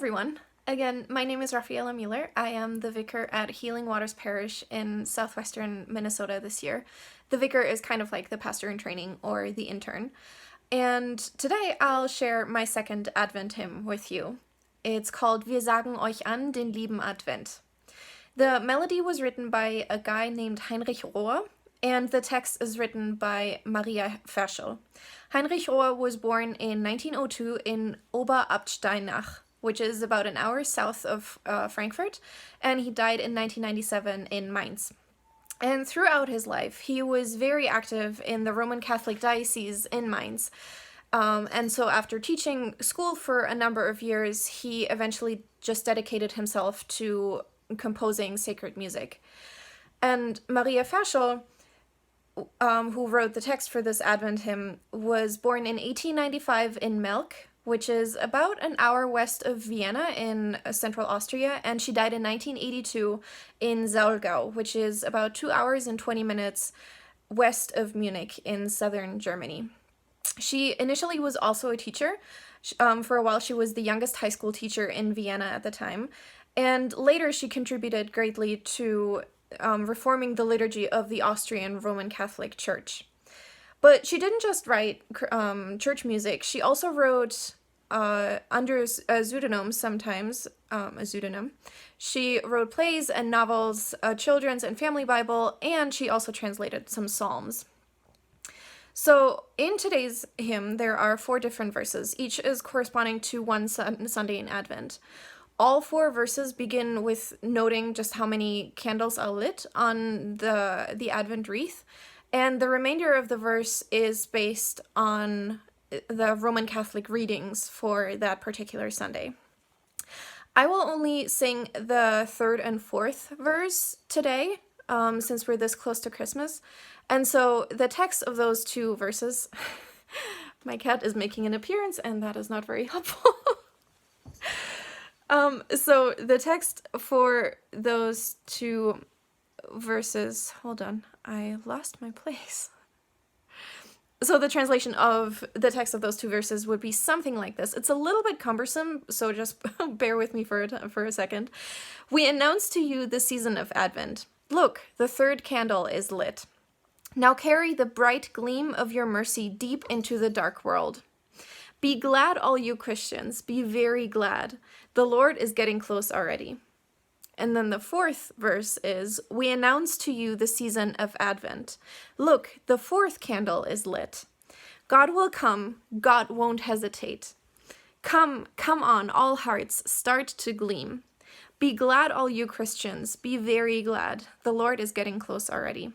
everyone. Again, my name is Rafaela Mueller. I am the vicar at Healing Waters Parish in southwestern Minnesota this year. The vicar is kind of like the pastor in training or the intern. And today I'll share my second Advent hymn with you. It's called Wir sagen euch an den lieben Advent. The melody was written by a guy named Heinrich Rohr, and the text is written by Maria Ferschel. Heinrich Rohr was born in 1902 in Oberabtsteinach, which is about an hour south of Frankfurt, and he died in 1997 in Mainz. And throughout his life, he was very active in the Roman Catholic Diocese in Mainz. And so after teaching school for a number of years, he eventually just dedicated himself to composing sacred music. And Maria Ferschel, who wrote the text for this Advent hymn, was born in 1895 in Melk, which is about an hour west of Vienna in central Austria, and she died in 1982 in Saulgau, which is about 2 hours and 20 minutes west of Munich in southern Germany. She initially was also a teacher. For a while, she was the youngest high school teacher in Vienna at the time, and later she contributed greatly to reforming the liturgy of the Austrian Roman Catholic Church. But she didn't just write church music. She also wrote under a pseudonym sometimes, a pseudonym. She wrote plays and novels, a children's and family Bible, and she also translated some psalms. So in today's hymn, there are 4 different verses. Each is corresponding to one Sunday in Advent. All 4 verses begin with noting just how many candles are lit on the Advent wreath. And the remainder of the verse is based on the Roman Catholic readings for that particular Sunday. I will only sing the 3rd and 4th verse today, since we're this close to Christmas. And so the text of those 2 verses, my cat is making an appearance, and that is not very helpful. So the text for those 2 verses, hold on, I lost my place. So the translation of the text of those 2 verses would be something like this. It's a little bit cumbersome, so just bear with me for a second. We announce to you the season of Advent. Look, the 3rd candle is lit. Now carry the bright gleam of your mercy deep into the dark world. Be glad, all you Christians, be very glad. The Lord is getting close already. And then the 4th verse is, we announce to you the season of Advent. Look, the 4th candle is lit. God will come, God won't hesitate. Come on, all hearts, start to gleam. Be glad, all you Christians, be very glad. The Lord is getting close already.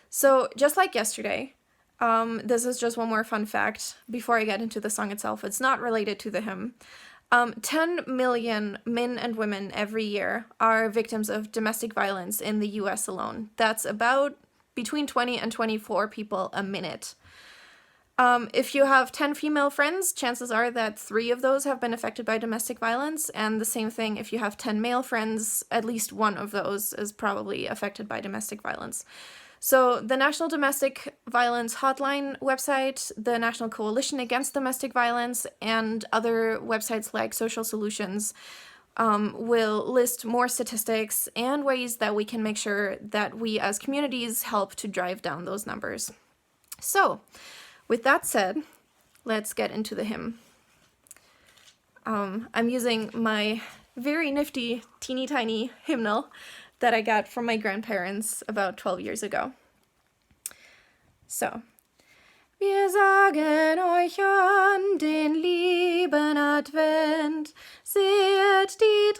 So just like yesterday, this is just one more fun fact before I get into the song itself. It's not related to the hymn. 10 million men and women every year are victims of domestic violence in the US alone. That's about between 20 and 24 people a minute. If you have 10 female friends, chances are that 3 of those have been affected by domestic violence. And the same thing, if you have 10 male friends, at least one of those is probably affected by domestic violence. So the National Domestic Violence Hotline website, the National Coalition Against Domestic Violence, and other websites like Social Solutions will list more statistics and ways that we can make sure that we as communities help to drive down those numbers. So, with that said, let's get into the hymn. I'm using my very nifty, teeny tiny hymnal that I got from my grandparents about 12 years ago. So, wir sagen euch an den lieben Advent, seht, die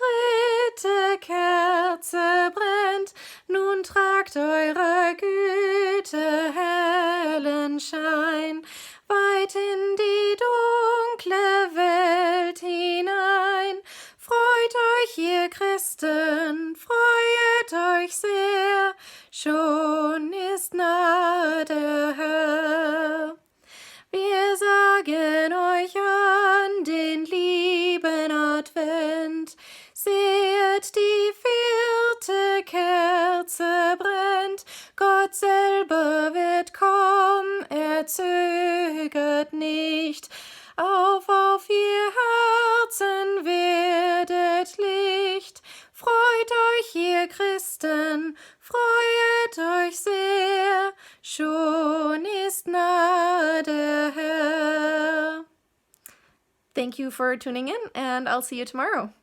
3. Kerze brennt, nun tragt eure Güte hellen Schein, weit in die dunkle Welt hinein. Freut euch, ihr Christen, freut euch sehr, schon ist nahe der Herr. Wir sagen euch an den lieben Advent, seht, die 4. Kerze brennt, Gott selber wird kommen, er zögert nicht, auf ihr Herzen wird schon ist nahe der Herr. Thank you for tuning in, and I'll see you tomorrow.